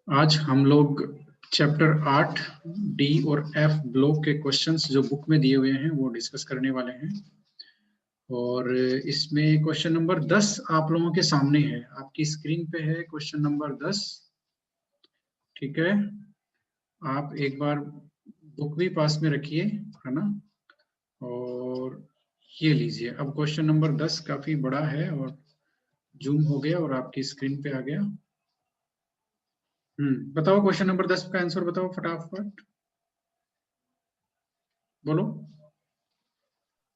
आज हम लोग चैप्टर 8 डी और एफ ब्लॉक के क्वेश्चंस जो बुक में दिए हुए हैं वो डिस्कस करने वाले हैं। और इसमें क्वेश्चन नंबर 10 आप लोगों के सामने है, आपकी स्क्रीन पे है क्वेश्चन नंबर 10। ठीक है, आप एक बार बुक भी पास में रखिए, है ना। और ये लीजिए, अब क्वेश्चन नंबर 10 काफी बड़ा है और जूम हो गया और आपकी स्क्रीन पे आ गया। बताओ क्वेश्चन नंबर 10 का आंसर बताओ फटाफट, बोलो।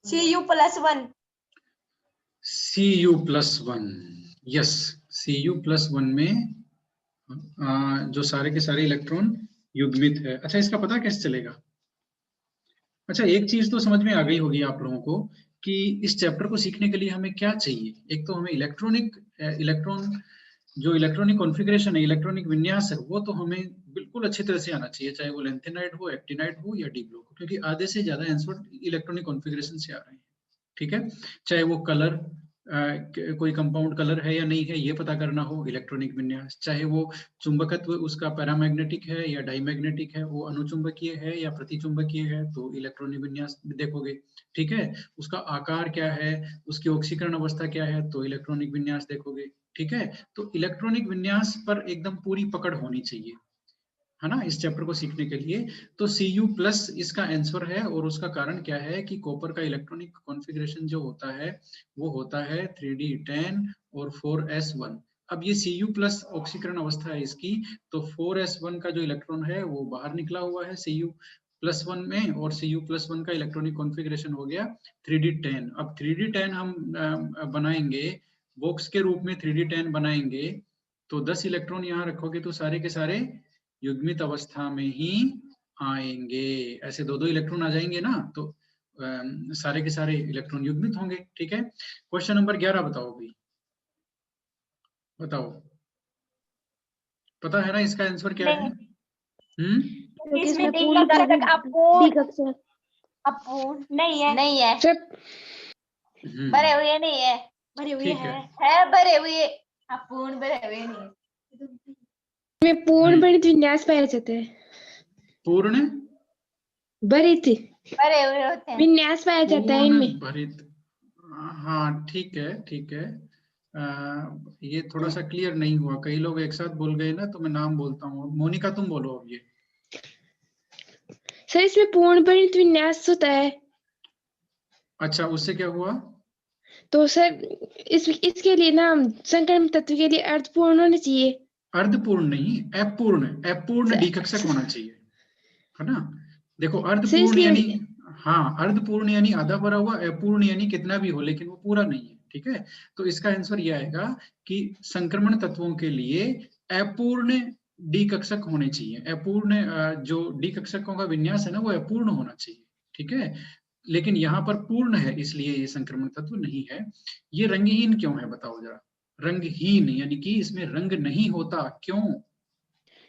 Cu+1। Cu+1, yes. Cu+1 में जो सारे के सारे इलेक्ट्रॉन युग्मित है। अच्छा, इसका पता कैसे चलेगा? अच्छा, एक चीज तो समझ में आ गई होगी आप लोगों को कि इस चैप्टर को सीखने के लिए हमें क्या चाहिए। एक तो हमें जो इलेक्ट्रॉनिक कॉन्फ़िगरेशन है, इलेक्ट्रॉनिक विन्यास है, वो तो हमें बिल्कुल अच्छी तरह से आना चाहिए, चाहे वो लेंथेनाइड हो, एक्टिनाइड हो या डी ब्लॉक हो, क्योंकि आधे से ज्यादा आंसर इलेक्ट्रॉनिक कॉन्फ़िगरेशन से आ रहे हैं। ठीक है, चाहे वो कलर, कोई कंपाउंड कलर है या नहीं है ये पता करना हो, इलेक्ट्रॉनिक विन्यास, चाहे वो चुंबकत्व उसका पैरामैग्नेटिक है या डाईमैग्नेटिक है, वो अनुचुंबकीय है या प्रतिचुंबकीय है, तो इलेक्ट्रॉनिक विन्यास देखोगे। ठीक है, उसका आकार क्या है, उसकी ऑक्सीकरण अवस्था क्या है, तो इलेक्ट्रॉनिक विन्यास देखोगे। ठीक है, तो इलेक्ट्रॉनिक विन्यास पर एकदम पूरी पकड़ होनी चाहिए, है ना, इस चैप्टर को सीखने के लिए। तो Cu+ इसका आंसर है, और उसका कारण क्या है कि कॉपर का इलेक्ट्रॉनिक कॉन्फ़िगरेशन जो होता है वो होता है 3d10 और 4s1। अब ये Cu+ ऑक्सीकरण अवस्था है इसकी, तो 4s1 का जो इलेक्ट्रॉन है वो बाहर निकला हुआ है Cu+1 में, और Cu+1 का इलेक्ट्रॉनिक कॉन्फ़िगरेशन हो गया 3d10। अब 3d10 हम बनाएंगे, बॉक्स के रूप में 3d10 बनाएंगे, तो 10 इलेक्ट्रॉन यहाँ रखोगे तो सारे के सारे युग्मित अवस्था में ही आएंगे। ऐसे दो दो इलेक्ट्रॉन आ जाएंगे ना, तो सारे के सारे इलेक्ट्रॉन युग्मित होंगे। ठीक है, क्वेश्चन नंबर 11 बताओ अभी, बताओ, पता है ना इसका आंसर क्या है? इसमें डी कक्षक अपूर्ण नहीं है भरे हुए नहीं है, भरे हुए है भरे हुए, अपूर्ण भरे हुए नहीं है। में पूर्ण भरित विन्यास पाया जाता है। पूर्ण भरित भरे हुए होते हैं, विन्यास पाया जाता है इनमें। भरित, हाँ ठीक है ठीक है। ये थोड़ा सा क्लियर नहीं हुआ, कई लोग एक साथ बोल गए ना, तो मैं नाम बोलता हूँ। मोनिका तुम बोलो अब ये। सर इसमें पूर्ण भरित विन्यास होता है। अच्छा, उससे क्या हुआ? तो सर इसके लिए ना संक्रमण तत्व के लिए अर्धपूर्ण होना चाहिए। अर्धपूर्ण नहीं, अपूर्ण डी कक्षक होना चाहिए, है ना। देखो, अर्धपूर्ण यानी, हाँ, अर्धपूर्ण यानी आधा भरा हुआ, अपूर्ण यानी कितना भी हो लेकिन वो पूरा नहीं है। ठीक है, तो इसका आंसर यह आएगा कि संक्रमण तत्वों के लिए अपूर्ण डी कक्षक होने चाहिए। अपूर्ण जो डी कक्षकों का विन्यास है ना, वो अपूर्ण होना चाहिए। ठीक है, लेकिन यहाँ पर पूर्ण है, इसलिए ये संक्रमण तत्व नहीं है। ये रंगहीन क्यों है बताओ जरा? रंगहीन यानी कि इसमें रंग नहीं होता, क्यों?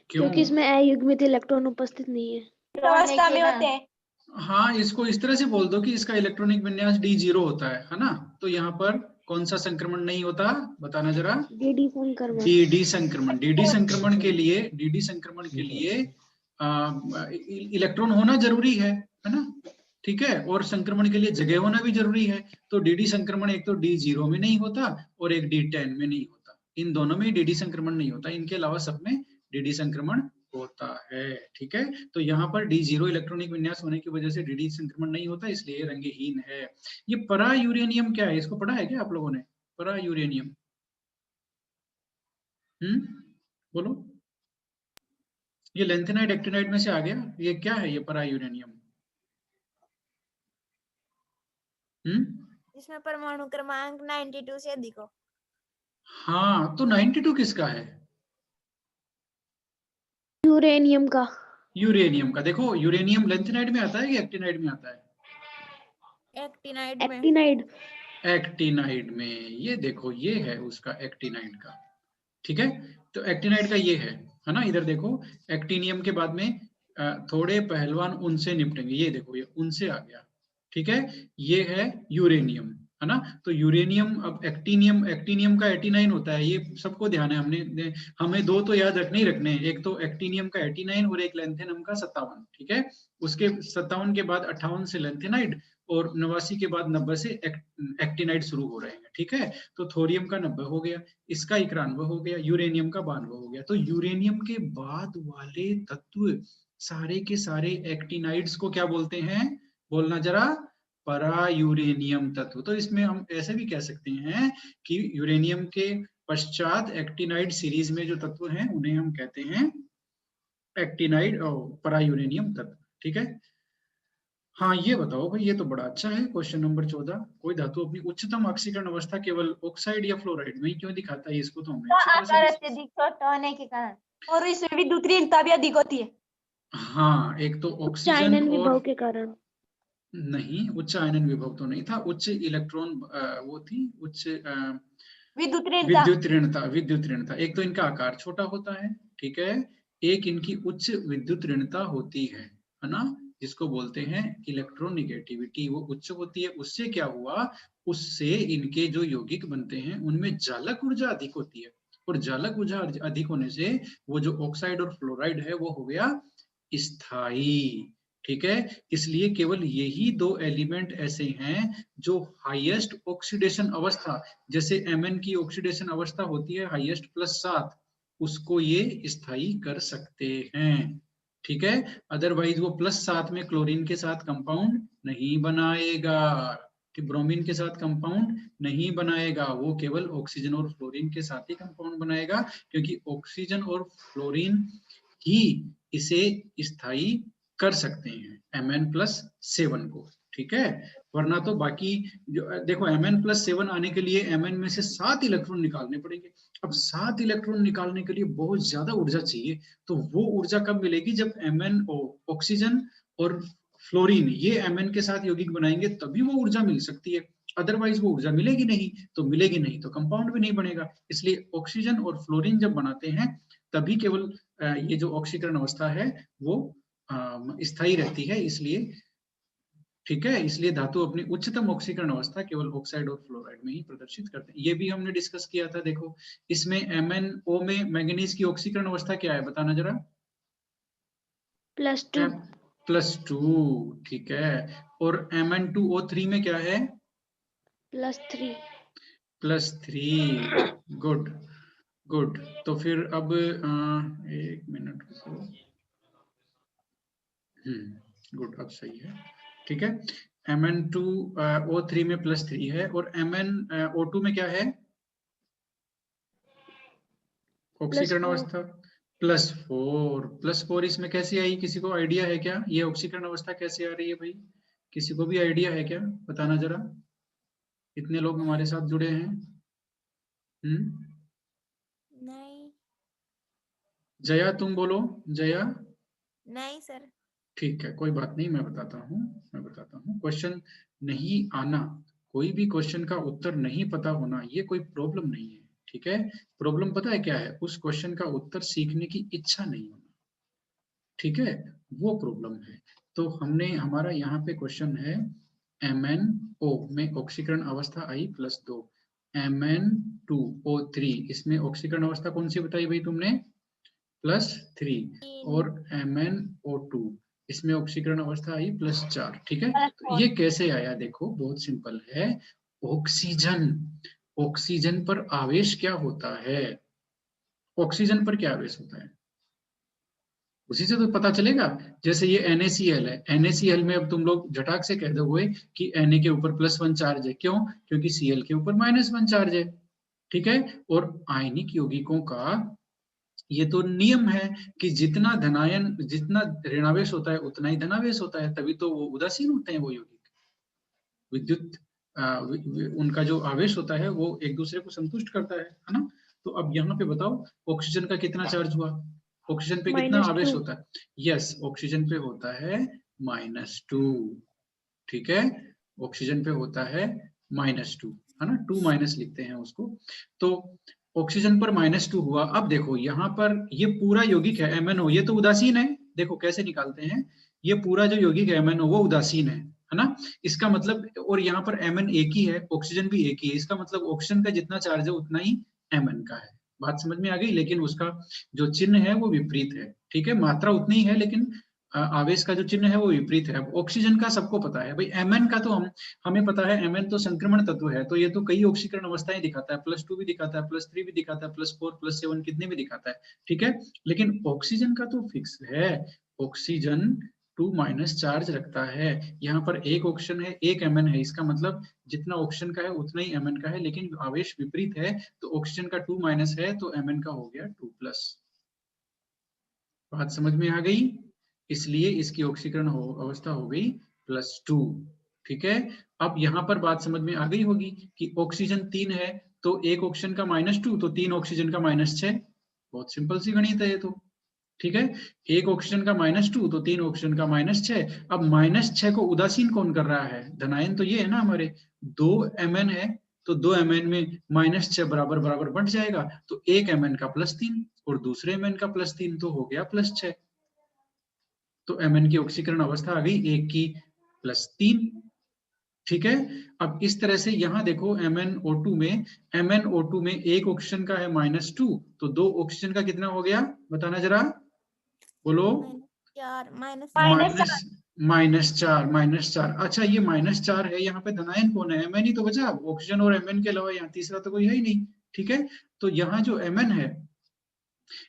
क्योंकि इसमें अयुग्मित इलेक्ट्रॉन उपस्थित नहीं है। अवस्था में होते हैं। हाँ, इसको इस तरह से बोल दो कि इसका इलेक्ट्रॉनिक विन्यास D0 होता है ना। तो यहाँ पर कौन सा संक्रमण नहीं होता, बताना जरा? डीडी संक्रमण। डीडी संक्रमण। डीडी संक्रमण के लिए इलेक्ट्रॉन होना जरूरी है ना। ठीक है, और संक्रमण के लिए जगह होना भी जरूरी है। तो डीडी संक्रमण एक तो D0 में नहीं होता और एक D10 में नहीं होता, इन दोनों में डीडी संक्रमण नहीं होता, इनके अलावा सब में डीडी संक्रमण होता है। ठीक है, तो यहाँ पर D0 इलेक्ट्रॉनिक विन्यास होने की वजह से डीडी संक्रमण नहीं होता, इसलिए ये रंगहीन है। ये परा यूरेनियम क्या है, इसको पढ़ा है क्या आप लोगों ने? परा यूरेनियम, बोलो। ये लेंथेनाइड एक्टिनाइड में से आ गया, ये क्या है ये परा यूरेनियम? इसमें परमाणु क्रमांक 92 से अधिक हो। हाँ, तो 92 किसका है? यूरेनियम का। यूरेनियम का। देखो, यूरेनियम लेंथेनाइड में आता है कि एक्टिनाइड में आता है? एक्टिनाइड में। एक्टिनाइड में, ये देखो, ये है उसका एक्टिनाइड का। ठीक है, तो एक्टिनाइड का ये है ना। इधर देखो, एक्टिनियम के बाद में थोड़े पहलवान उनसे निपटेंगे, ये देखो, ये उनसे आ गया। ठीक है, ये है यूरेनियम, है ना। तो यूरेनियम, अब एक्टिनियम का 89 होता है, ये सबको ध्यान है, हमें दो तो याद रखने ही रखने हैं, एक तो एक्टिनियम का 89 और एक लेंथेनम का 57, ठीक है। उसके 57 के बाद 58 से लेंथेनाइड और 89 के बाद 90 से एक्टिनाइड शुरू हो रहे हैं, ठीक है। तो थोरियम का 90 हो गया, इसका 91 हो गया, यूरेनियम का 92 हो गया। तो यूरेनियम के बाद वाले तत्व सारे के सारे एक्टिनाइड्स को क्या बोलते हैं, बोलना जरा, परा यूरेनियम तत्व। तो इसमें हम ऐसे भी कह सकते हैं कि यूरेनियम के पश्चात एक्टिनाइड सीरीज में जो तत्व हैं उन्हें हम कहते हैं एक्टिनाइड और परा यूरेनियम तत्व, ठीक है। हाँ ये बताओ भाई, ये तो बड़ा अच्छा है क्वेश्चन नंबर 14, कोई धातु अपनी उच्चतम ऑक्सीकरण अवस्था केवल ऑक्साइड या फ्लोराइड में ही क्यों दिखाता है, इसको तो हमने आकार अत्यधिक छोटा होने के कारण, और इसमें भी दूसरी ऋणता भी अधिक होती है। हाँ, एक तो ऑक्सीजन आयनन और विभव के कारण, नहीं, उच्च आयनन विभव तो नहीं था, उच्च इलेक्ट्रॉन वो थी, उच्च विद्युत ऋणता। एक तो इनका आकार छोटा होता है, ठीक है, एक इनकी उच्च विद्युत ऋणता होती है ना, जिसको बोलते हैं इलेक्ट्रॉन निगेटिविटी, वो उच्च होती है। उससे क्या हुआ, उससे इनके जो यौगिक बनते हैं उनमें जालक ऊर्जा अधिक होती है, और जालक ऊर्जा अधिक होने से वो जो ऑक्साइड और फ्लोराइड है वो हो गया स्थायी, ठीक है। इसलिए केवल यही दो एलिमेंट ऐसे हैं जो हाईएस्ट ऑक्सीडेशन अवस्था, जैसे Mn की ऑक्सीडेशन अवस्था होती है हाईएस्ट +7, उसको ये स्थायी कर सकते हैं, ठीक है। अदरवाइज वो +7 में क्लोरीन के साथ कंपाउंड नहीं बनाएगा, कि ब्रोमीन के साथ कंपाउंड नहीं बनाएगा, वो केवल ऑक्सीजन और फ्लोरीन के साथ ही कंपाउंड बनाएगा, क्योंकि ऑक्सीजन और फ्लोरीन ही इसे स्थायी कर सकते हैं Mn+7 को, ठीक है। वरना तो बाकी जो देखो Mn+7 आने के लिए Mn में से 7 इलेक्ट्रॉन निकालने पड़ेंगे। अब 7 इलेक्ट्रॉन निकालने के लिए बहुत ज्यादा ऊर्जा चाहिए, तो वो ऊर्जा कब मिलेगी, जब MnO ऑक्सीजन और फ्लोरीन ये Mn के साथ यौगिक बनाएंगे, तभी वो ऊर्जा मिल सकती है। अदरवाइज वो ऊर्जा मिलेगी नहीं, तो कंपाउंड भी नहीं बनेगा। इसलिए ऑक्सीजन और फ्लोरीन जब बनाते हैं तभी केवल ये जो ऑक्सीकरण अवस्था है वो स्थायी रहती है, इसलिए, ठीक है। इसलिए धातु अपनी उच्चतम ऑक्सीकरण अवस्था केवल ऑक्साइड और फ्लोराइड में ही प्रदर्शित करते हैं। ये भी हमने डिस्कस किया था। देखो इसमें MnO में मैंगनीज की ऑक्सीकरण अवस्था क्या है, बताना जरा। +2, ठीक है। और Mn2O3 में क्या है, +3, गुड। तो फिर अब एक मिनट रुको, गुड, अब सही है, ठीक है। Mn2O3 में +3 है, और MnO2 में क्या है, ऑक्सीकरण अवस्था +4। इसमें कैसे आई, किसी को आइडिया है क्या, ये ऑक्सीकरण अवस्था कैसे आ रही है भाई, किसी को भी आइडिया है क्या, बताना जरा, इतने लोग हमारे साथ जुड़े हैं। नहीं। जया तुम बोलो, जया। नहीं सर। ठीक है, कोई बात नहीं, मैं बताता हूँ। क्वेश्चन नहीं आना, कोई भी क्वेश्चन का उत्तर नहीं पता होना, ये कोई प्रॉब्लम नहीं है, ठीक है। प्रॉब्लम पता है क्या है, उस क्वेश्चन का उत्तर सीखने की इच्छा नहीं होना, ठीक है, वो प्रॉब्लम है। तो हमारा यहाँ पे क्वेश्चन है MnO में ऑक्सीकरण अवस्था आई +2, Mn2O3 इसमें ऑक्सीकरण अवस्था कौन सी बताई भाई तुमने, +3, और MnO2 इसमें ऑक्सीकरण अवस्था आई +4, ठीक है। तो ये कैसे आया, देखो बहुत सिंपल है। ऑक्सीजन पर आवेश क्या होता है, ऑक्सीजन पर क्या आवेश होता है, उसी से तो पता चलेगा। जैसे ये NaCl है, NaCl में अब तुम लोग झटाक से कह दोगे कि Na के ऊपर +1 चार्ज है, क्यों, क्योंकि Cl के ऊपर -1 चार्ज है, ठीक है। और आयनिक यौगिकों का ये तो नियम है कि जितना ऋणावेश होता है उतना ही धनावेश होता है, तभी तो वो उदासीन होते हैं वो यौगिक। विद्युत उनका जो आवेश होता है वो एक दूसरे को संतुष्ट करता है ना। तो अब यहाँ पे बताओ ऑक्सीजन का कितना चार्ज हुआ, ऑक्सीजन पे कितना आवेश होता है, यस, ऑक्सीजन पे होता है -2, ठीक है, ऑक्सीजन पे होता है -2, है ना, 2- लिखते हैं उसको। तो ऑक्सीजन पर -2 हुआ। अब देखो यहाँ पर ये पूरा यौगिक है MnO, ये तो उदासीन है, देखो कैसे निकालते हैं, ये पूरा जो यौगिक है MnO वो उदासीन है है ना। इसका मतलब, और यहाँ पर Mn एक ही है, ऑक्सीजन भी एक ही है, इसका मतलब ऑक्सीजन का जितना चार्ज है उतना ही Mn का है। बात समझ में आ गई, लेकिन उसका जो चिन्ह है वो विपरीत है, ठीक है, मात्रा उतनी ही है लेकिन आवेश का जो चिन्ह है वो विपरीत है। अब ऑक्सीजन का सबको पता है भाई, Mn का तो हमें पता है, Mn तो संक्रमण तत्व है, तो ये तो कई ऑक्सीकरण अवस्थाएं दिखाता है, +2 भी दिखाता है, +3 भी दिखाता है, +4 +7 कितने भी दिखाता है, ठीक है। लेकिन ऑक्सीजन का तो फिक्स है, ऑक्सीजन 2- चार्ज रखता है। यहाँ पर एक ऑक्सीजन है, एक Mn है, इसका मतलब जितना ऑक्सीजन का है उतना ही Mn का है, लेकिन आवेश विपरीत है, तो ऑक्सीजन का 2- है तो Mn का हो गया 2+। बात समझ में आ गई, इसलिए इसकी ऑक्सीकरण अवस्था हो गई +2, ठीक है। अब यहाँ पर बात समझ में आ गई होगी कि ऑक्सीजन 3 है तो एक ऑक्सीजन का -2 तो 3 ऑक्सीजन का -6, बहुत सिंपल सी गणित है ये तो, ठीक है। एक ऑक्सीजन का -2 तो 3 ऑक्सीजन का -6। अब -6 को उदासीन कौन कर रहा है, धनायन तो ये है ना हमारे, 2 Mn है तो 2 Mn में -6 बराबर बराबर बंट जाएगा, तो एक Mn का +3 और दूसरे Mn का +3 तो हो गया +6, तो Mn की ऑक्सीकरण अवस्था आ गई 1 की +3, ठीक है। अब इस तरह से यहाँ देखो MnO2 में एक ऑक्सीजन का है -2 तो 2 ऑक्सीजन का कितना हो गया, बताना जरा, बोलो। -4। अच्छा ये -4 है, यहाँ पे धनायन कौन है, Mn ही तो बचा, ऑक्सीजन और Mn के अलावा यहाँ तीसरा तो कोई है ही नहीं, ठीक है। तो यहाँ जो Mn है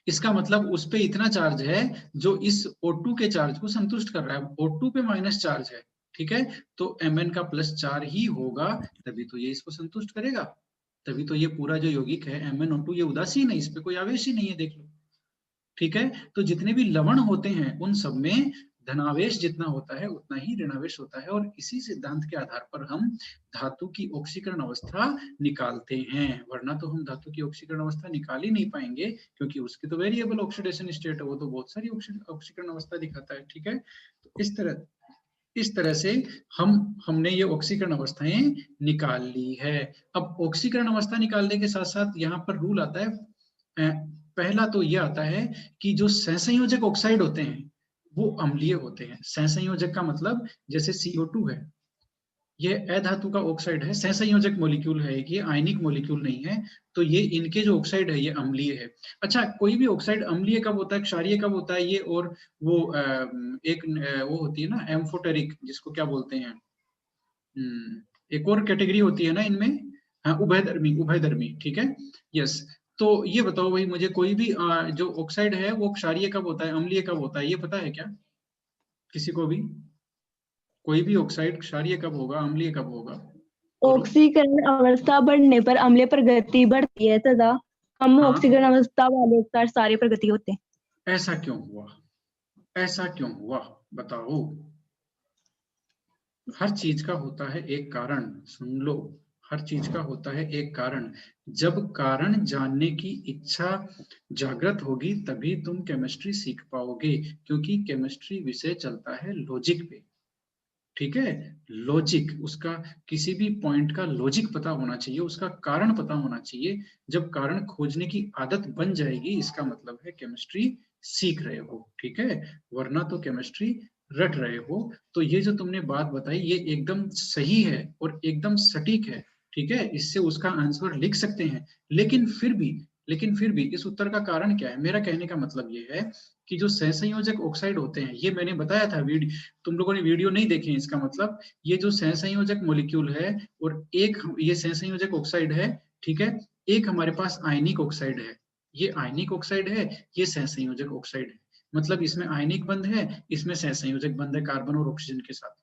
इसका मतलब उस पे इतना चार्ज है जो इस O2 के चार्ज को संतुष्ट कर रहा है, O2 पे माइनस चार्ज है, ठीक है, तो Mn का +4 ही होगा, तभी तो ये इसको संतुष्ट करेगा, तभी तो ये पूरा जो यौगिक है MnO2 ये उदासीन है, इस पे कोई आवेश ही नहीं है, देख लो, ठीक है। तो जितने भी लवण होते हैं उन सब में धनावेश जितना होता है उतना ही ऋणावेश होता है, और इसी सिद्धांत के आधार पर हम धातु की ऑक्सीकरण अवस्था निकालते हैं, वरना तो हम धातु की ऑक्सीकरण अवस्था निकाल ही नहीं पाएंगे, क्योंकि उसकी तो वेरिएबल ऑक्सीडेशन स्टेट है, वो तो बहुत सारी ऑक्सीकरण अवस्था दिखाता है, ठीक है। तो इस तरह से हमने ये ऑक्सीकरण अवस्थाएं निकाल ली है। अब ऑक्सीकरण अवस्था निकालने के साथ साथ यहाँ पर रूल आता है, पहला तो ये आता है कि जो सहसंयोजक ऑक्साइड होते हैं वो अम्लीय होते हैं। सहसंयोजक का मतलब जैसे CO2 है, ये अधातु का ऑक्साइड है, सहसंयोजक मॉलिक्यूल है, ये आयनिक मॉलिक्यूल नहीं है, तो ये इनके जो ऑक्साइड है ये अम्लीय है। अच्छा कोई भी ऑक्साइड अम्लीय कब होता है, क्षारीय कब होता है, ये और वो वो होती है ना एम्फोटेरिक, जिसको क्या बोलते हैं, एक और कैटेगरी होती है ना इनमें, हाँ उभयधर्मी, ठीक है, यस। तो ये बताओ भाई मुझे, कोई भी जो ऑक्साइड है वो क्षारीय कब होता है, अम्लीय कब होता है, ये पता है क्या किसी को भी, कोई भी ऑक्साइड क्षारीय कब होगा, अम्लीय कब होगा? ऑक्सीकरण अवस्था बढ़ने पर अम्लीय प्रगति बढ़ती है तथा कम हाँ, ऑक्सीकरण अवस्था वाले ऑक्साइड सारे प्रगति होते हैं। ऐसा क्यों हुआ, ऐसा क्यों हुआ बताओ। हर चीज का होता है एक कारण, सुन लो, हर चीज का होता है एक कारण, जब कारण जानने की इच्छा जागृत होगी तभी तुम केमिस्ट्री सीख पाओगे, क्योंकि केमिस्ट्री विषय चलता है लॉजिक पे, ठीक है, लॉजिक, उसका किसी भी पॉइंट का लॉजिक पता होना चाहिए, उसका कारण पता होना चाहिए, जब कारण खोजने की आदत बन जाएगी इसका मतलब है केमिस्ट्री सीख रहे हो, ठीक है, वरना तो केमिस्ट्री रट रहे हो। तो ये जो तुमने बात बताई ये एकदम सही है और एकदम सटीक है, ठीक है, इससे उसका आंसर लिख सकते हैं, लेकिन फिर भी इस उत्तर का कारण क्या है, मेरा कहने का मतलब ये है कि जो सहसंयोजक ऑक्साइड होते हैं, ये मैंने बताया था, तुम लोगों ने वीडियो नहीं देखे, इसका मतलब ये जो सहसंयोजक मॉलिक्यूल है और एक ये सहसंयोजक ऑक्साइड है, ठीक है, एक हमारे पास आयनिक ऑक्साइड है, ये आयनिक ऑक्साइड है, ये सहसंयोजक ऑक्साइड है, मतलब इसमें आयनिक बंध है, इसमें सहसंयोजक बंध है कार्बन और ऑक्सीजन के साथ।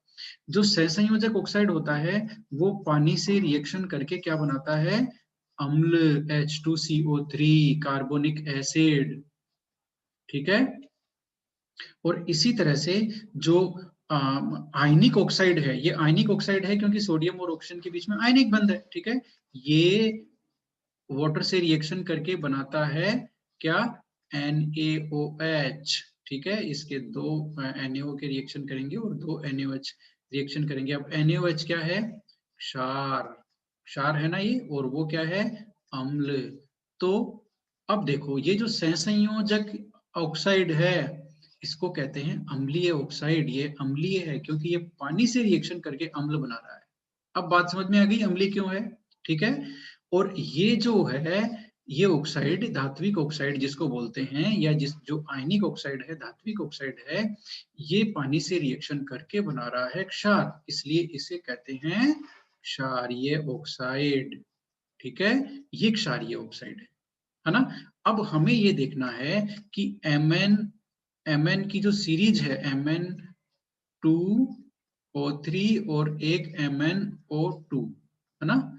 जो सहसंयोजक ऑक्साइड होता है वो पानी से रिएक्शन करके क्या बनाता है, अम्ल H2CO3 कार्बोनिक एसिड, ठीक है। और इसी तरह से जो आयनिक ऑक्साइड है, ये आयनिक ऑक्साइड है क्योंकि सोडियम और ऑक्सीजन के बीच में आयनिक बंध है, ठीक है, ये वाटर से रिएक्शन करके बनाता है क्या, NaOH, ठीक है, इसके दो NaO के रिएक्शन करेंगे और दो NaOH रिएक्शन करेंगे। अब NaOH क्या है, क्षार, क्षार है ना ये, और वो क्या है, अम्ल। तो अब देखो ये जो सहसंयोजक ऑक्साइड है इसको कहते हैं अम्लीय ऑक्साइड। ये अम्लीय है क्योंकि ये पानी से रिएक्शन करके अम्ल बना रहा है। अब बात समझ में आ गई अम्लीय क्यों है, ठीक है। और ये जो है ये ऑक्साइड, धात्विक ऑक्साइड जिसको बोलते हैं, या जो आयनिक ऑक्साइड है, धात्विक ऑक्साइड है, ये पानी से रिएक्शन करके बना रहा है क्षार, इसलिए इसे कहते हैं क्षारीय ऑक्साइड, ठीक है। ये क्षारीय ऑक्साइड है ना। अब हमें ये देखना है कि Mn की जो सीरीज है Mn2O3 और एक MnO2 है ना,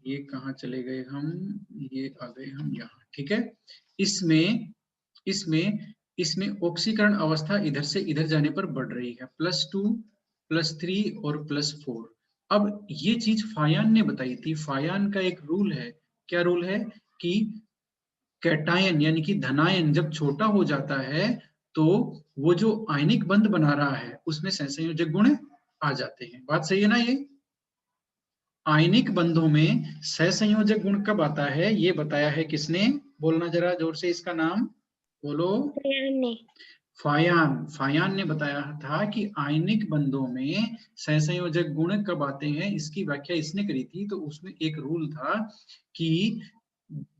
ये कहाँ चले गए हम, ये आ गए हम यहाँ, ठीक है। इसमें ऑक्सीकरण अवस्था इधर से इधर जाने पर बढ़ रही है, +2 +3 और +4। अब ये चीज फायान ने बताई थी। फायान का एक रूल है, क्या रूल है कि कैटायन यानी कि धनायन जब छोटा हो जाता है तो वो जो आयनिक बंध बना रहा है उसमें सहसंयोजक गुण आ जाते हैं। बात सही है ना। ये आयनिक बंधों में सहसंयोजक गुण कब आता है, ये बताया है किसने, बोलना जरा जोर से इसका नाम बोलो। फायान ने बताया था कि आयनिक बंधों में सहसंयोजक गुण कब आते हैं, इसकी व्याख्या इसने करी थी। तो उसमें एक रूल था कि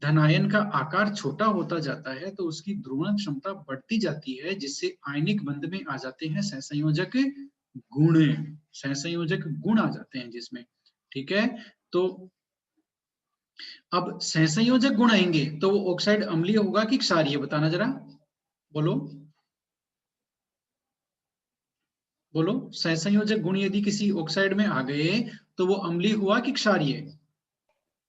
धनायन का आकार छोटा होता जाता है तो उसकी ध्रुवण क्षमता बढ़ती जाती है, जिससे आयनिक बंध में आ जाते हैं सहसंयोजक गुण, सहसंयोजक गुण आ जाते हैं जिसमें, ठीक है। तो अब सहसंयोजक गुण आएंगे तो वो ऑक्साइड अम्लीय होगा कि क्षारीय, बताना जरा, बोलो बोलो। सहसंयोजक गुण यदि किसी ऑक्साइड में आ गए तो वो अम्लीय हुआ कि क्षारीय?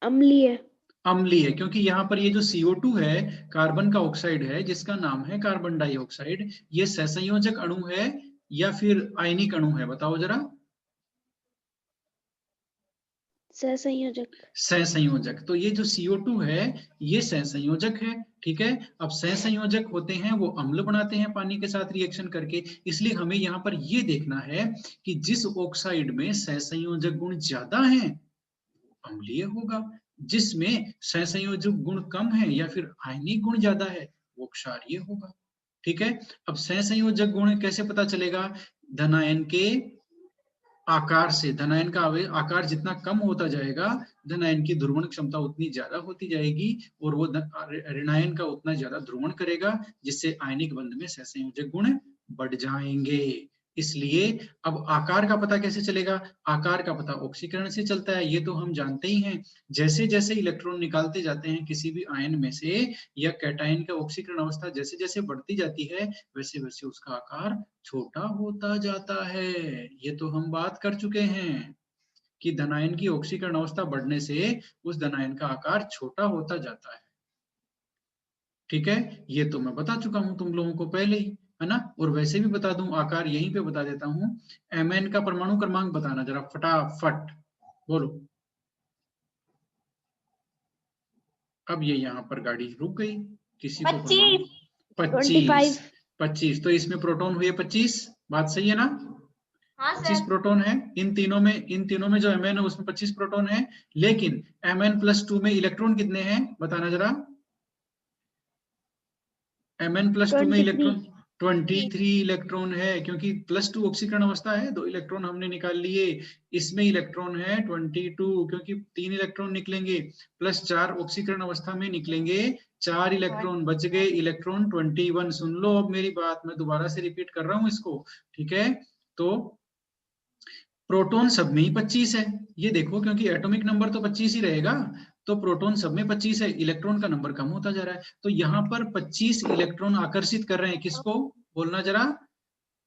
अम्लीय। अम्लीय, क्योंकि यहाँ पर ये जो CO2 है कार्बन का ऑक्साइड है जिसका नाम है कार्बन डाइऑक्साइड, ये सहसंयोजक अणु है या फिर आयनिक अणु है, बताओ जरा। सहसंयोजक। सहसंयोजक। तो ये जो CO2 है ये सहसंयोजक है, ठीक है। अब सहसंयोजक होते हैं वो अम्ल बनाते हैं पानी के साथ रिएक्शन करके, इसलिए हमें यहाँ पर ये देखना है कि जिस ऑक्साइड में सहसंयोजक गुण ज्यादा हैं अम्लीय होगा, जिसमें सहसंयोजक गुण कम है या फिर आयनिक गुण ज्यादा है वो क्षारीय होगा, ठीक है। अब सहसंयोजक गुण कैसे पता चलेगा, धनायन के आकार से। धनायन का आकार जितना कम होता जाएगा धनायन की ध्रुवण क्षमता उतनी ज्यादा होती जाएगी और वो ऋणायन का उतना ज्यादा ध्रुवण करेगा, जिससे आयनिक बंध में सहसंयोजक गुण बढ़ जाएंगे। इसलिए अब आकार का पता कैसे चलेगा, आकार का पता ऑक्सीकरण से चलता है, ये तो हम जानते ही हैं। जैसे जैसे इलेक्ट्रॉन निकालते जाते हैं किसी भी आयन में से या कैटायन का ऑक्सीकरण अवस्था जैसे जैसे बढ़ती जाती है वैसे वैसे उसका आकार छोटा होता जाता है। ये तो हम बात कर चुके हैं कि धनायन की ऑक्सीकरण अवस्था बढ़ने से उस धनायन का आकार छोटा होता जाता है, ठीक है। ये तो मैं बता चुका हूं तुम लोगों को पहले ही, है ना। और वैसे भी बता दूं, आकार यहीं पे बता देता हूं। Mn का परमाणु क्रमांक बताना जरा फटाफट, बोलो। अब ये यहाँ पर गाड़ी रुक गई, किसी को 25। तो इसमें प्रोटॉन हुए 25, बात सही है ना। हाँ 25 प्रोटॉन है इन तीनों में जो Mn है उसमें 25 प्रोटॉन है, लेकिन Mn+2 में इलेक्ट्रॉन कितने हैं बताना जरा। Mn+2 में इलेक्ट्रॉन 23 इलेक्ट्रॉन है, क्योंकि +2 ऑक्सीकरण अवस्था है, 2 इलेक्ट्रॉन हमने निकाल लिए। इसमें इलेक्ट्रॉन है 22, क्योंकि 3 इलेक्ट्रॉन निकलेंगे, +4 ऑक्सीकरण अवस्था में निकलेंगे 4 इलेक्ट्रॉन, बच गए इलेक्ट्रॉन 21। सुन लो अब मेरी बात, मैं दोबारा से रिपीट कर रहा हूं इसको, ठीक है। तो प्रोटॉन सब में ही 25 है, ये देखो, क्योंकि एटॉमिक नंबर तो 25 ही रहेगा, तो प्रोटॉन सब में 25 है, इलेक्ट्रॉन का नंबर कम होता जा रहा है। तो यहाँ पर 25 इलेक्ट्रॉन आकर्षित कर रहे हैं किसको, बोलना जरा,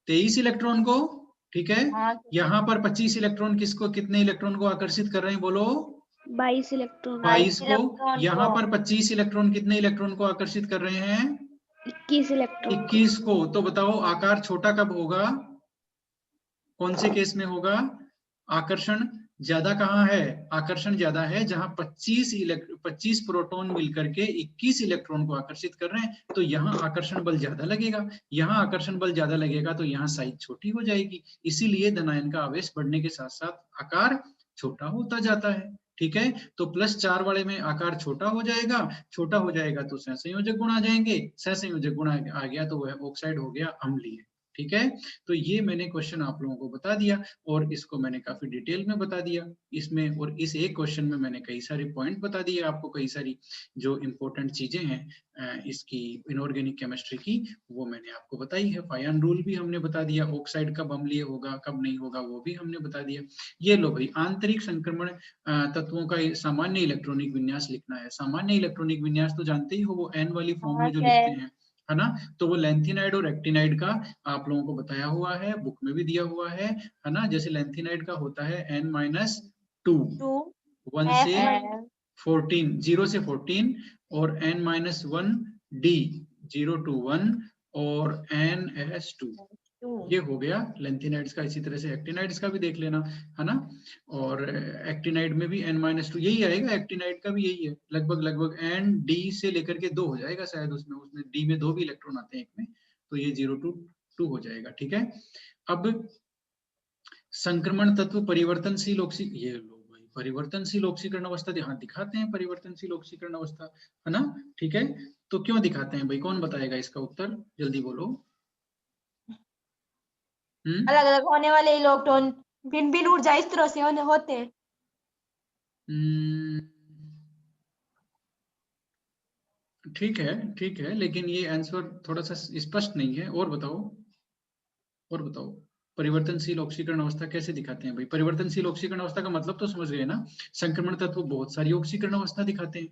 23 इलेक्ट्रॉन को, ठीक है। यहाँ पर 25 इलेक्ट्रॉन किसको, कितने इलेक्ट्रॉन को आकर्षित कर रहे हैं, बोलो। 22 इलेक्ट्रॉन। 22 को। यहाँ पर 25 इलेक्ट्रॉन कितने इलेक्ट्रॉन को आकर्षित कर रहे हैं, 21 इलेक्ट्रॉन। 21 को। तो बताओ आकार छोटा कब होगा, कौन से केस में होगा, आकर्षण ज्यादा कहाँ है, आकर्षण ज्यादा है जहां 25 प्रोटॉन मिलकर के 21 इलेक्ट्रॉन को आकर्षित कर रहे हैं, तो यहाँ आकर्षण बल ज्यादा लगेगा। यहाँ आकर्षण बल ज्यादा लगेगा तो यहाँ साइज छोटी हो जाएगी, इसीलिए धनायन का आवेश बढ़ने के साथ साथ आकार छोटा होता जाता है। ठीक है। तो +4 वाले में आकार छोटा हो जाएगा, छोटा हो जाएगा तो सहसंयोजक गुण आ जाएंगे, सहसंयोजक गुण आ गया तो वह ऑक्साइड हो गया अम्लीय। ठीक है, तो ये मैंने क्वेश्चन आप लोगों को बता दिया और इसको मैंने काफी डिटेल में बता दिया इसमें, और इस एक क्वेश्चन में मैंने कई सारे पॉइंट बता दिए आपको, कई सारी जो इम्पोर्टेंट चीजें हैं इसकी इनऑर्गेनिक केमिस्ट्री की वो मैंने आपको बताई है। फायन रूल भी हमने बता दिया, ऑक्साइड कब अम्लीय होगा कब नहीं होगा वो भी हमने बता दिया। ये लो भाई, आंतरिक संक्रमण तत्वों का सामान्य इलेक्ट्रॉनिक विन्यास लिखना है। सामान्य इलेक्ट्रॉनिक विन्यास तो जानते ही हो, वो n वाली फॉर्म में जो लिखते हैं, है ना। तो वो लेंथिनाइड और एक्टिनाइड का आप लोगों को बताया हुआ है, बुक में भी दिया हुआ है ना। जैसे लेंथिनाइड का होता है n-2, 1 से 14, 0 से 14, और n-1 d, 0 to 1, और NS2, ये हो गया लेंथिनाइड्स का। इसी तरह से एक्टिनाइड्स का भी देख लेना, है ना। और एक्टिनाइड में भी n-2 यही आएगा, एक्टिनाइड का भी यही है, लगभग ND से लेकर के 2 हो जाएगा शायद, उसमें D में 2 भी इलेक्ट्रॉन आते हैं एक में, तो ये 0 to 2 हो जाएगा। ठीक है, अब संक्रमण तत्व परिवर्तनशील ये लो भाई, परिवर्तनशील ऑक्सीकरण अवस्था यहाँ दिखाते हैं, परिवर्तनशील ऑक्सीकरण अवस्था, है ना। ठीक है, तो क्यों दिखाते हैं भाई, कौन बताएगा इसका उत्तर, जल्दी बोलो। अलग अलग होने वाले इलेक्ट्रॉन भिन्न भिन्न ऊर्जा इस तरह से होते हैं। ठीक है, लेकिन ये आंसर थोड़ा सा स्पष्ट नहीं है, और बताओ परिवर्तनशील ऑक्सीकरण अवस्था कैसे दिखाते हैं भाई। परिवर्तनशील ऑक्सीकरण अवस्था का मतलब तो समझ गए ना, संक्रमण तत्व बहुत सारी ऑक्सीकरण अवस्था दिखाते हैं।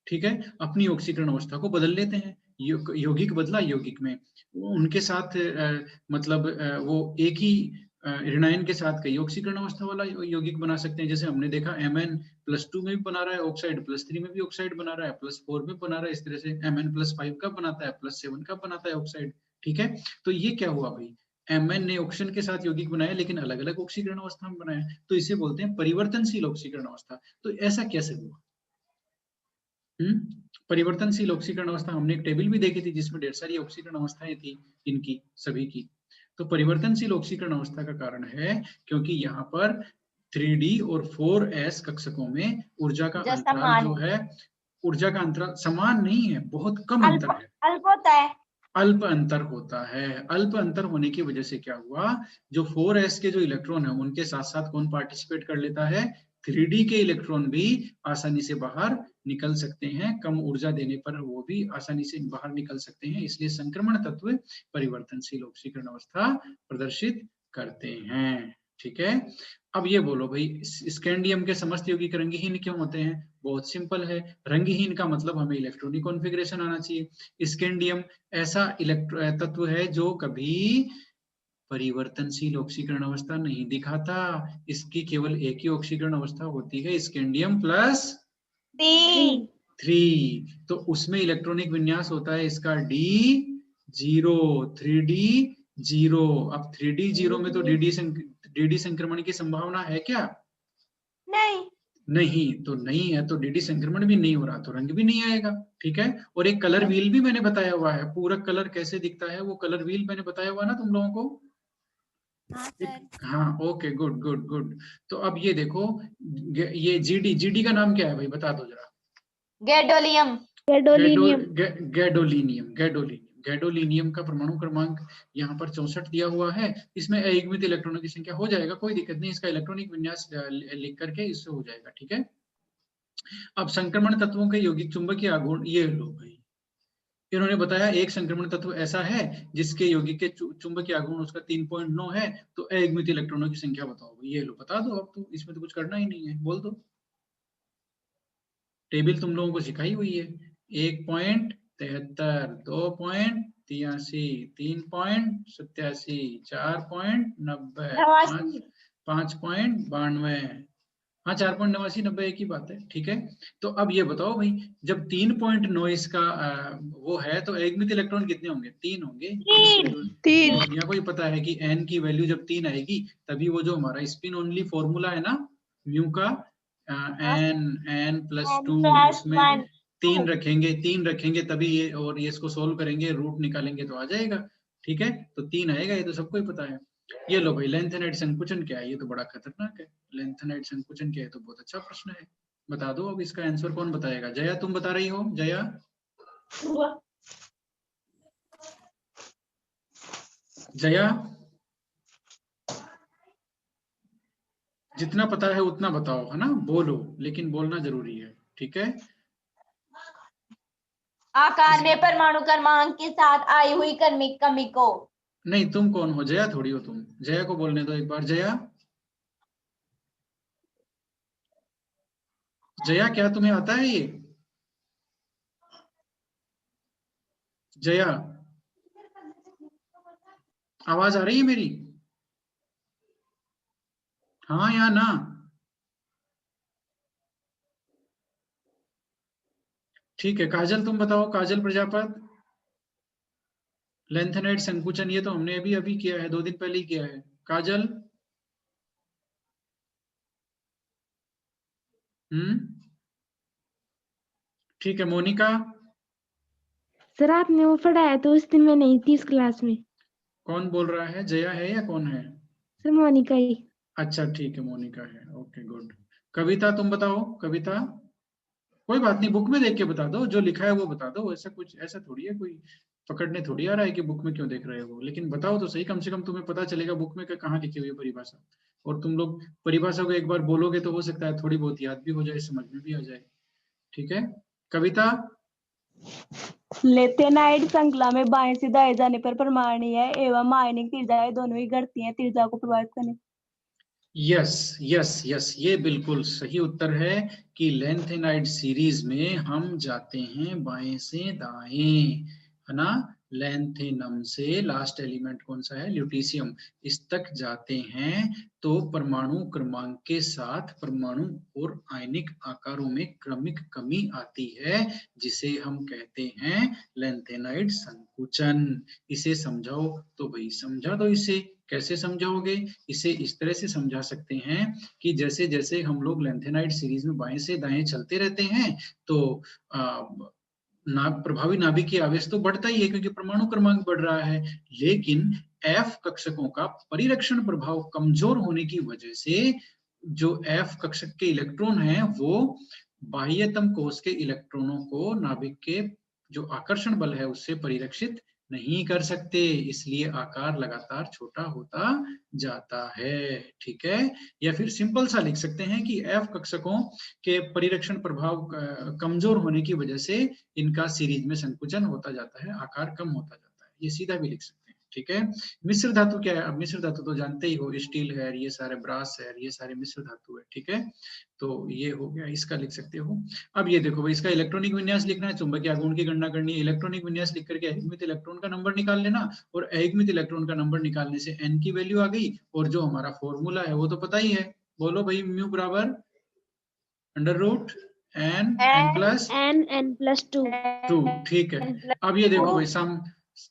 ठीक है, अपनी ऑक्सीकरण अवस्था को बदल लेते हैं, यौगिक बदला, यौगिक में उनके साथ मतलब वो एक ही ऋणायन के साथ कई ऑक्सीकरण अवस्था वाला यौगिक बना सकते हैं। जैसे हमने देखा Mn+2 में भी बना रहा है ऑक्साइड, +3 में भी ऑक्साइड बना रहा है, +4 में बना रहा है। इस तरह से Mn+5 का बनाता है, +7 का बनाता है ऑक्साइड। ठीक है, तो ये क्या हुआ भाई, Mn ने ऑक्सीजन के साथ यौगिक बनाया लेकिन अलग अलग ऑक्सीकरण अवस्था में बनाया, तो इसे बोलते हैं परिवर्तनशील ऑक्सीकरण अवस्था। तो ऐसा कैसे हुआ? परिवर्तनशील ऑक्सीकरण अवस्था हमने एक टेबल भी देखी थी जिसमें ढेर सारी ऑक्सीकरण अवस्थाएं थी इनकी सभी की। तो परिवर्तनशील ऑक्सीकरण अवस्था का कारण है क्योंकि यहाँ पर 3D और 4s कक्षकों में ऊर्जा का अंतराल जो है, ऊर्जा का अंतराल समान नहीं है, बहुत कम अंतर है, अल्प होता है, अल्प अंतर होता है। अल्प अंतर होने की वजह से क्या हुआ, जो 4s के जो इलेक्ट्रॉन है उनके साथ साथ कौन पार्टिसिपेट कर लेता है, 3D के इलेक्ट्रॉन भी आसानी से बाहर निकल सकते हैं, कम ऊर्जा देने पर वो भी आसानी से बाहर निकल सकते हैं। इसलिए संक्रमण तत्व परिवर्तनशील ऑक्सीकरण अवस्था प्रदर्शित करते हैं। ठीक है, अब ये बोलो भाई, स्कैंडियम के समस्त यौगिक रंगहीन क्यों होते हैं? बहुत सिंपल है, रंगहीन का मतलब हमें इलेक्ट्रॉनिक कॉन्फ़िगरेशन आना चाहिए। स्कैंडियम ऐसा तत्व है जो कभी परिवर्तनशील ऑक्सीकरण अवस्था नहीं दिखाता, इसकी केवल एक ही ऑक्सीकरण अवस्था होती है, स्कैंडियम +3। तो उसमें इलेक्ट्रॉनिक विन्यास होता है इसका D0, 3D0। अब 3D0 में तो DD संक्रमण की संभावना है क्या? नहीं, तो नहीं है तो DD संक्रमण भी नहीं हो रहा, तो रंग भी नहीं आएगा। ठीक है, और एक कलर व्हील भी मैंने बताया हुआ है, पूरक कलर कैसे दिखता है वो कलर व्हील मैंने बताया हुआ ना तुम लोगों को। हाँ, ओके, गुड। तो अब ये देखो, ये जीडी का नाम क्या है भाई, बता दो जरा। गैडोलीनियम का परमाणु क्रमांक यहाँ पर 64 दिया हुआ है। इसमें अयुग्मित इलेक्ट्रॉनों की संख्या हो जाएगा, कोई दिक्कत नहीं, इसका इलेक्ट्रॉनिक विन्यास लिख करके इससे हो जाएगा। ठीक है, अब संक्रमण तत्वों के यौगिक चुंबकीय आघूर्ण, ये लो भाई, इन्होंने बताया एक संक्रमण तत्व ऐसा है जिसके यौगिक के चुंबकीय आघूर्ण उसका 3.9 है, तो अयुग्मित इलेक्ट्रॉनों की संख्या बताओ। ये लो, बता दो, अब तो इसमें तो कुछ करना ही नहीं है, बोल दो। टेबल तुम लोगों को सिखाई हुई है, 1.73, 2.83, 3.87, 4.90, 5.92, हाँ 4.89, 90 एक ही बात है। ठीक है, तो अब ये बताओ भाई, जब 3.9 इसका वो है तो अयुग्मित इलेक्ट्रॉन कितने होंगे? 3 होंगे। 3 यहाँ कोई पता है कि n की वैल्यू जब 3 आएगी तभी वो जो हमारा स्पिन ओनली फॉर्मूला है ना म्यू का, n+2, उसमें 3 रखेंगे तभी ये, और ये इसको सोल्व करेंगे, रूट निकालेंगे तो आ जाएगा। ठीक है, तो 3 आएगा, ये तो सबको ही पता है। ये लो भाई, लेंथेनाइड संकुचन क्या है? ये तो बड़ा खतरनाक है, लेंथेनाइड संकुचन क्या है? तो बहुत अच्छा प्रश्न है। बता दो अब इसका आंसर कौन बताएगा? जया तुम बता रही हो? जया जया जितना पता है उतना बताओ, है ना, बोलो, लेकिन बोलना जरूरी है, ठीक है। आकार में परमाणु क्रमांक के साथ आई हुई क्रमिक कमी को। नहीं, तुम कौन हो? जया थोड़ी हो तुम। जया को बोलने दो एक बार। जया, जया क्या तुम्हें आता है ये? जया, आवाज आ रही है मेरी? हाँ या ना? ठीक है, काजल तुम बताओ। काजल प्रजापत, लेंथेनाइड संकुचन, ये तो हमने अभी अभी किया है, 2 दिन पहले ही किया है। काजल, ठीक है। मोनिका, सर आपने वो पढ़ाया तो उस दिन मैं नहीं थी इस क्लास में। कौन बोल रहा है? जया है या कौन है? सर मोनिका ही। अच्छा ठीक है, मोनिका है, ओके गुड। कविता तुम बताओ। कविता, कोई बात नहीं, बुक में देख के बता दो, जो लिखा है वो बता दो। ऐसा कुछ, ऐसा थोड़ी है, कोई पकड़ने थोड़ी आ रहा है कि बुक में क्यों देख रहे हो, लेकिन बताओ तो सही, कम से कम तुम्हें पता चलेगा बुक में कहाँ लिखी हुई है परिभाषा। और तुम लोग परिभाषा को एक बार बोलोगे तो हो सकता है थोड़ी बहुत याद भी हो जाए, समझ में भी आ जाए, ठीक है। कविता, लेथेनाइड श्रृंखला में बाएं से दाएं जाने पर परमाणु एवं आयनिक त्रिज्याएं दोनों ही घटती हैं त्रिज्या को प्रभावित करने। यस यस यस, ये बिल्कुल सही उत्तर है कि लेंथेनाइड सीरीज में हम जाते हैं बाएं से दाएं, है ना। लेंथेनम से लास्ट एलिमेंट कौन सा है? ल्यूटीशियम, इस तक जाते हैं तो परमाणु क्रमांक के साथ परमाणु और आयनिक आकारों में क्रमिक कमी आती है, जिसे हम कहते हैं लेंथेनाइड संकुचन। इसे समझाओ तो भाई समझा दो। इसे कैसे समझाओगे? इसे इस तरह से समझा सकते हैं कि जैसे जैसे हम लोग लेंथेनाइड सीरीज में बाएं से दाएं चलते रहते हैं तो प्रभावी नाभिकीय आवेश तो बढ़ता ही है क्योंकि परमाणु क्रमांक बढ़ रहा है, लेकिन एफ कक्षकों का परिरक्षण प्रभाव कमजोर होने की वजह से जो एफ कक्षक के इलेक्ट्रॉन हैं वो बाह्यतम कोश के इलेक्ट्रॉनों को नाभिक के जो आकर्षण बल है उससे परिरक्षित नहीं कर सकते, इसलिए आकार लगातार छोटा होता जाता है, ठीक है। या फिर सिंपल सा लिख सकते हैं कि एफ कक्षकों के परिरक्षण प्रभाव कमजोर होने की वजह से इनका सीरीज में संकुचन होता जाता है, आकार कम होता जाता है, ये सीधा भी लिख सकते हैं, ठीक है। मिश्र धातु क्या है? अब मिश्र धातु तो जानते ही हो, स्टील है, ये सारे ब्रास है, ये सारे मिश्र धातु है, ठीक है। तो ये हो गया, इसका लिख सकते हो। अब ये देखो भाई, इसका इलेक्ट्रॉनिक विन्यास लिखना है, चुंबकीय आघूर्ण की गणना करनी है, इलेक्ट्रॉनिक विन्यास लिख करके अयुग्मित इलेक्ट्रॉन का नंबर निकाल लेना, और अयुग्मित इलेक्ट्रॉन का नंबर निकालने से n की वैल्यू आ गई, और जो हमारा फॉर्मूला है वो तो पता ही है, बोलो भाई, म्यू बराबर अंडर रूट n n + 2, ठीक है। अब ये देखो भाई,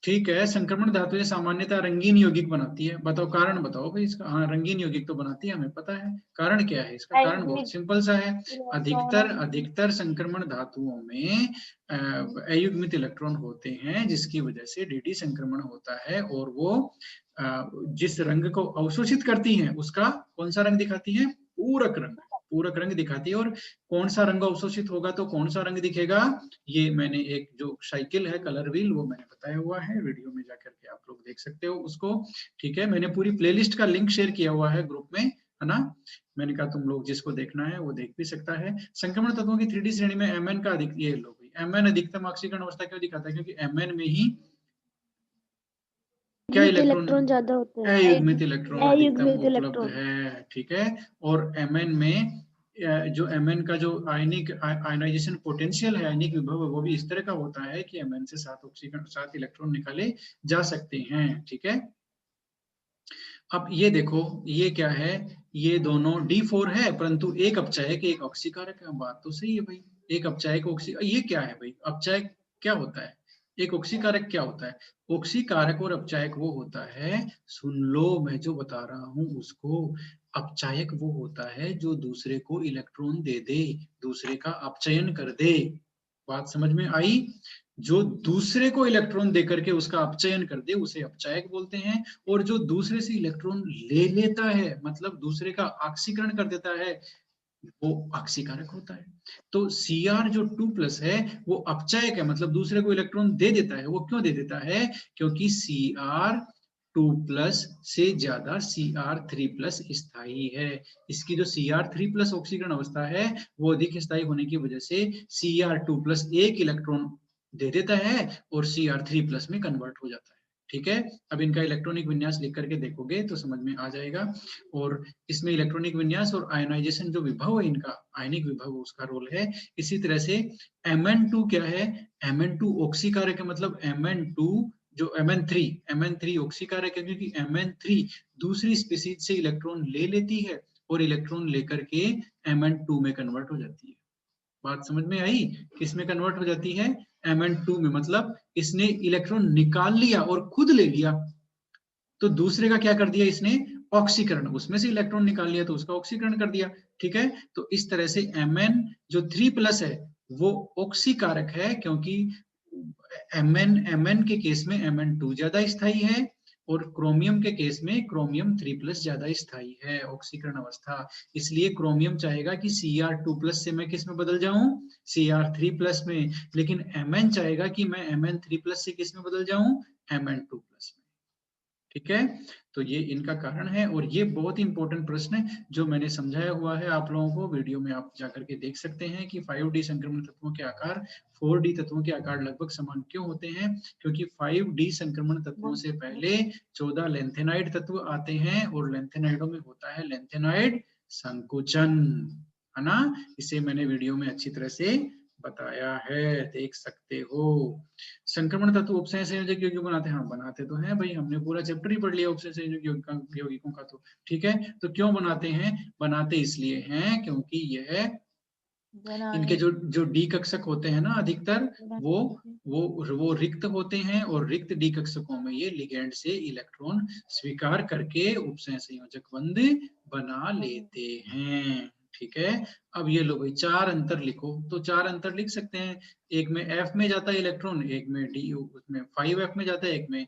ठीक है, संक्रमण धातुएं सामान्यतः रंगीन यौगिक बनाती है, बताओ कारण बताओ भाई इसका। हाँ, रंगीन यौगिक तो बनाती है, हमें पता है, कारण क्या है इसका? कारण बहुत सिंपल सा है, अधिकतर संक्रमण धातुओं में अयुग्मित इलेक्ट्रॉन होते हैं, जिसकी वजह से dd संक्रमण होता है, और वो जिस रंग को अवशोषित करती हैं उसका कौन सा रंग दिखाती है? पूरक रंग दिखाती है। और कौन सा रंग अवशोषित होगा तो कौन सा रंग दिखेगा? ये मैंने एक जो साइकिल है कलर व्हील, वो मैंने बताया हुआ है, वीडियो में जाकर के आप लोग देख सकते हो उसको, ठीक है। मैंने पूरी प्लेलिस्ट का लिंक शेयर किया हुआ है ग्रुप में, है ना। मैंने कहा तुम लोग जिसको देखना है वो देख भी सकता है। संक्रमण तत्वों की 3D श्रेणी में Mn का ये लो भाई, Mn अधिकतम ऑक्सीकरण अवस्था क्यों दिखाता है? क्योंकि Mn में ही क्या इलेक्ट्रॉन ज्यादा होते हैं। अयुग्मित इलेक्ट्रॉन अधिकतम उपलब्ध है, ठीक है। और Mn में जो Mn का जो आयनाइजेशन पोटेंशियल है, आयनिक विभव, वो भी इस तरह का होता है कि Mn से 7 इलेक्ट्रॉन निकाले जा सकते हैं, ठीक है। अब ये देखो, ये क्या है? ये दोनों D4 है, परंतु एक अपचायक एक ऑक्सीकारक है। बात तो सही है भाई, एक अपचायक ये क्या है भाई? अपचायक क्या होता है? एक ऑक्सीकारक क्या होता है? ऑक्सीकारक और अपचायक वो होता है, सुन लो मैं जो बता रहा हूं उसको। अपचायक वो होता है जो दूसरे को इलेक्ट्रॉन दे दे, दूसरे का अपचयन कर दे। बात समझ में आई? जो दूसरे को इलेक्ट्रॉन देकर के उसका अपचयन कर दे उसे अपचायक बोलते हैं, और जो दूसरे से इलेक्ट्रॉन ले लेता है, मतलब दूसरे का ऑक्सीकरण कर देता है, वो ऑक्सीकारक होता है। तो Cr जो 2+ है वो अपचयक है, मतलब दूसरे को इलेक्ट्रॉन दे देता है। वो क्यों दे देता है? क्योंकि Cr2+ से ज्यादा Cr3+ स्थायी है। इसकी जो Cr3+ ऑक्सीकरण अवस्था है वो अधिक स्थायी होने की वजह से Cr2+ एक इलेक्ट्रॉन दे देता है और Cr3+ में कन्वर्ट हो जाता है। ठीक है, अब इनका इलेक्ट्रॉनिक विन्यास लिख करके देखोगे तो समझ में आ जाएगा। और इसमें इलेक्ट्रॉनिक विन्यास और आयनाइजेशन जो विभव है इनका, आयनिक विभव उसका रोल है। इसी तरह से Mn2 क्या है? Mn2 ऑक्सीकारक है, मतलब Mn2 जो Mn3 ऑक्सीकारक है, क्योंकि Mn3 दूसरी स्पीसीज से इलेक्ट्रॉन ले लेती है और इलेक्ट्रॉन लेकर के Mn2 में कन्वर्ट हो जाती है। बात समझ में आई? किसमें कन्वर्ट हो जाती है? Mn2 में, मतलब इसने इलेक्ट्रॉन निकाल लिया और खुद ले लिया, तो दूसरे का क्या कर दिया इसने? ऑक्सीकरण, उसमें से इलेक्ट्रॉन निकाल लिया तो उसका ऑक्सीकरण कर दिया। ठीक है, तो इस तरह से Mn जो 3+ है वो ऑक्सीकारक है, क्योंकि Mn के केस में Mn2 ज्यादा स्थायी है और क्रोमियम के केस में क्रोमियम 3+ ज्यादा स्थायी है ऑक्सीकरण अवस्था। इसलिए क्रोमियम चाहेगा कि Cr2+ से मैं किस में बदल जाऊं? Cr3+ में। लेकिन Mn चाहेगा कि मैं Mn3+ से किस में बदल जाऊं? Mn2+ में। ठीक है, तो ये इनका कारण है। और ये बहुत ही इंपॉर्टेंट प्रश्न है जो मैंने समझाया हुआ है आप लोगों को, वीडियो में आप जाकर के देख सकते हैं कि 5D संक्रमण तत्वों के आकार 4D तत्वों के आकार लगभग समान क्यों होते हैं? क्योंकि 5D संक्रमण तत्वों से पहले 14 लेंथेनाइड तत्व आते हैं और लेंथेनाइडों में होता है लेंथेनाइड संकुचन, है ना? इसे मैंने वीडियो में अच्छी तरह से बताया है, देख सकते हो। संक्रमण तत्व उपसय संयोजक यौगिकों बनाते हैं? हाँ बनाते तो हैं भाई, हमने पूरा चैप्टर ही पढ़ लिया उपसय संयोजक यौगिकों का। तो ठीक है, तो क्यों बनाते हैं? बनाते इसलिए हैं क्योंकि यह इनके जो डी कक्षक होते हैं ना अधिकतर वो रिक्त होते हैं और रिक्त डी कक्षकों में ये लिगेंड से इलेक्ट्रॉन स्वीकार करके उपसय संयोजक बंध बना लेते हैं। ठीक है, अब ये लो भाई 4 अंतर लिखो, तो 4 अंतर लिख सकते हैं। एक में F में जाता है इलेक्ट्रॉन, एक में D उसमें 5F में जाता है, एक में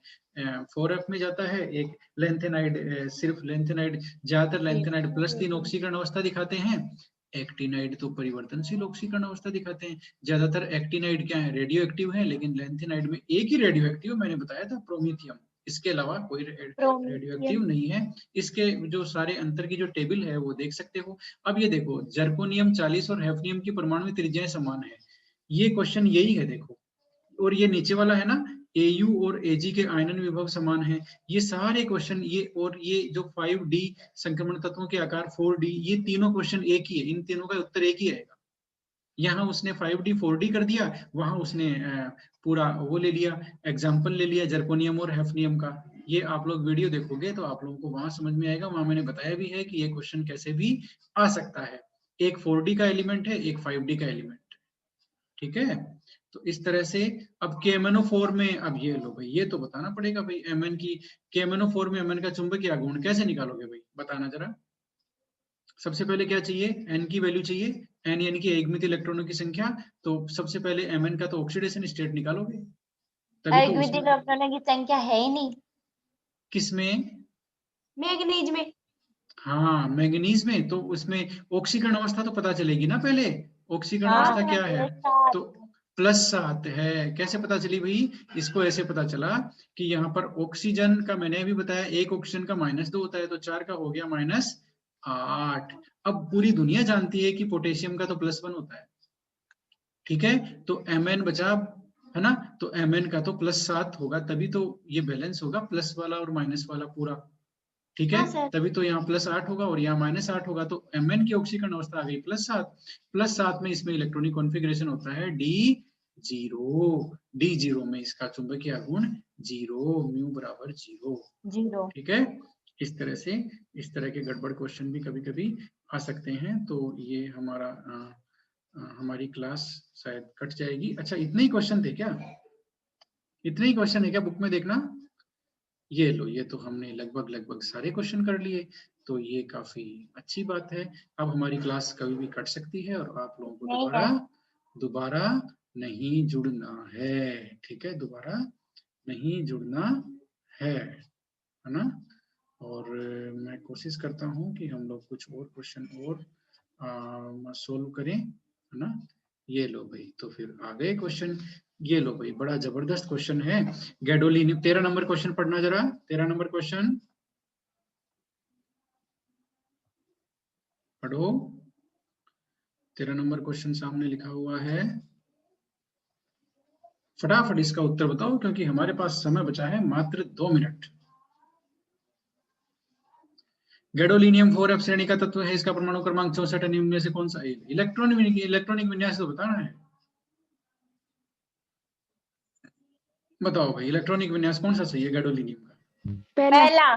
4F में जाता है। एक लेंथेनाइड सिर्फ लेंथेनाइड, ज्यादातर लेंथेनाइड +3 ऑक्सीकरण अवस्था दिखाते हैं। एक्टिनाइड तो परिवर्तनशील ऑक्सीकरण अवस्था दिखाते हैं। ज्यादातर एक्टिनाइड क्या है? रेडियो एक्टिव है, लेकिन लेंथेनाइड में एक ही रेडियो एक्टिव मैंने बताया था, प्रोमीथियम, इसके अलावा कोई रेडियो एक्टिव नहीं है। इसके जो सारे अंतर की जो टेबल है वो देख सकते हो। अब ये देखो, जर्कोनियम 40 और हैफनियम की परमाणु त्रिज्याएं समान है, ये क्वेश्चन यही है देखो। और ये नीचे वाला है ना, Au और Ag के आयनन विभव समान है। ये सारे क्वेश्चन, ये और ये जो 5D संक्रमण तत्वों के आकार 4D, ये तीनों क्वेश्चन एक ही है, इन तीनों का उत्तर एक ही आएगा। यहाँ उसने 5D 4D कर दिया, वहां उसने पूरा वो ले लिया, एग्जाम्पल ले लिया जर्कोनियम और हैफनियम का। ये आप लोग वीडियो देखोगे तो आप लोगों को वहां समझ में आएगा, वहां मैंने बताया भी है कि ये क्वेश्चन कैसे भी आ सकता है। एक 4D का एलिमेंट है, एक 5D का एलिमेंट। ठीक है, तो इस तरह से अब KMnO4 में, अब ये लो भाई, ये तो बताना पड़ेगा भाई, Mn की KMnO4 में Mn का चुंबकीय गुण कैसे निकालोगे भाई, बताना जरा। सबसे पहले क्या चाहिए? N की वैल्यू चाहिए, N यानी कि एकमित इलेक्ट्रॉनों की संख्या। तो सबसे पहले Mn का तो ऑक्सीडेशन स्टेट निकालोगे, तभी तो एकमित इलेक्ट्रॉनों की संख्या है ही नहीं। किसमें? मैग्नीज में। हाँ मैंगनीज में, तो उसमें ऑक्सीकरण अवस्था तो पता चलेगी ना पहले, ऑक्सीकरण अवस्था क्या है? तो +7 है। कैसे पता चली भाई? इसको ऐसे पता चला कि यहाँ पर ऑक्सीजन का मैंने अभी बताया, एक ऑक्सीजन का -2 होता है, तो 4 का हो गया -8। अब पूरी दुनिया जानती है कि पोटेशियम का तो +1 होता है। ठीक है, तो Mn बचा, है ना? तो Mn का तो +7 होगा, तभी तो ये बैलेंस होगा, प्लस वाला और माइनस वाला पूरा। ठीक है, तभी तो यहाँ +8 होगा और यहाँ -8 होगा, तो Mn की ऑक्सीकरण अवस्था आ गई +7। +7 में इसमें इलेक्ट्रॉनिक कॉन्फ़िगरेशन होता है D0। D0 में इसका चुंबकीय गुण 0, म्यू बराबर 0। ठीक है, इस तरह से इस तरह के गड़बड़ क्वेश्चन भी कभी कभी आ सकते हैं। तो ये हमारी क्लास शायद कट जाएगी। अच्छा, इतने ही क्वेश्चन थे क्या? इतने ही क्वेश्चन है क्या बुक में? देखना, ये लो, ये तो हमने लगभग सारे क्वेश्चन कर लिए, तो ये काफी अच्छी बात है। अब हमारी क्लास कभी भी कट सकती है और आप लोगों को दोबारा नहीं जुड़ना है। ठीक है, दोबारा नहीं जुड़ना है ना? और मैं कोशिश करता हूँ कि हम लोग कुछ और क्वेश्चन और सोल्व करें, है ना। ये लो भाई, तो फिर आ गए क्वेश्चन। ये लो भाई, बड़ा जबरदस्त क्वेश्चन है गैडोलिनियम। 13 नंबर क्वेश्चन पढ़ना जरा, 13 नंबर क्वेश्चन पढ़ो। 13 नंबर क्वेश्चन सामने लिखा हुआ है, फटाफट इसका उत्तर बताओ क्योंकि हमारे पास समय बचा है मात्र 2 मिनट। गैडोलिनियम 4f श्रेणी का तत्व है, इसका परमाणु क्रमांक 64 है, निम्न में से कौन सा? इलेक्ट्रॉनिक विन्यास तो बताना है। बताओ भाई, इलेक्ट्रॉनिक विन्यास कौन सा सही है गैडोलिनियम का? पहला,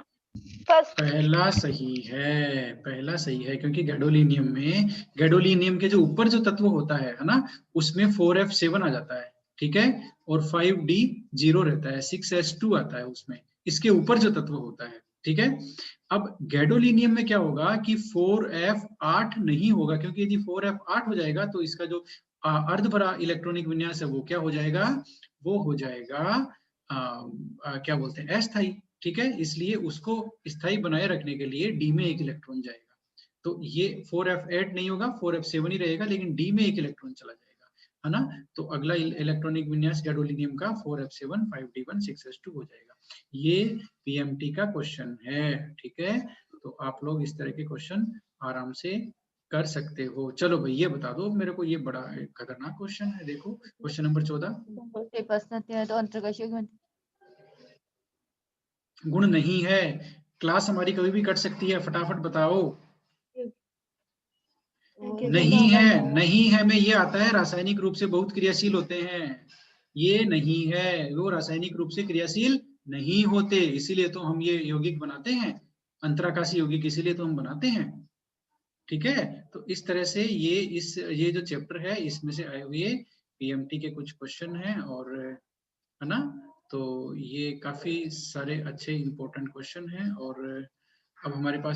फर्स्ट। पहला सही है, पहला सही है, क्योंकि गैडोलिनियम के जो ऊपर जो तत्व होता है ना, उसमें 4f7 आ जाता है, ठीक है, और 5d0 रहता है, 6s2 आता है उसमें, इसके ऊपर जो तत्व होता है, ठीक है। अब गैडोलिनियम में क्या होगा कि 4f8 नहीं होगा, क्योंकि यदि 4f8 हो जाएगा तो इसका जो अर्धभरा इलेक्ट्रॉनिक विन्यास है वो क्या हो जाएगा? वो हो जाएगा क्या बोलते हैं, अस्थायी, ठीक है। इसलिए उसको स्थायी बनाए रखने के लिए डी में एक इलेक्ट्रॉन जाएगा, तो ये 4f8 नहीं होगा, 4f7 ही रहेगा, लेकिन डी में एक इलेक्ट्रॉन चला जाएगा, है ना। तो अगला इलेक्ट्रॉनिक विन्यास गैडोलिनियम का 4f7 5d1 6s2 हो जाएगा। ये पीएमटी का क्वेश्चन है, ठीक है। तो आप लोग इस तरह के क्वेश्चन आराम से कर सकते हो। चलो भाई, ये बता दो मेरे को, ये बड़ा खतरनाक क्वेश्चन है, देखो क्वेश्चन नंबर 14। गुण नहीं है, क्लास हमारी कभी भी कट सकती है, फटाफट बताओ। नहीं है, नहीं है में ये आता है रासायनिक रूप से बहुत क्रियाशील होते हैं, ये नहीं है, वो रासायनिक रूप से क्रियाशील नहीं होते, इसीलिए तो हम ये यौगिक बनाते हैं, अंतराकाशी यौगिक, इसीलिए तो हम बनाते हैं, ठीक है। तो इस तरह से ये जो चैप्टर है इसमें से आए हुए पीएमटी के कुछ क्वेश्चन हैं, और है ना, तो ये काफी सारे अच्छे इंपॉर्टेंट क्वेश्चन हैं। और अब हमारे पास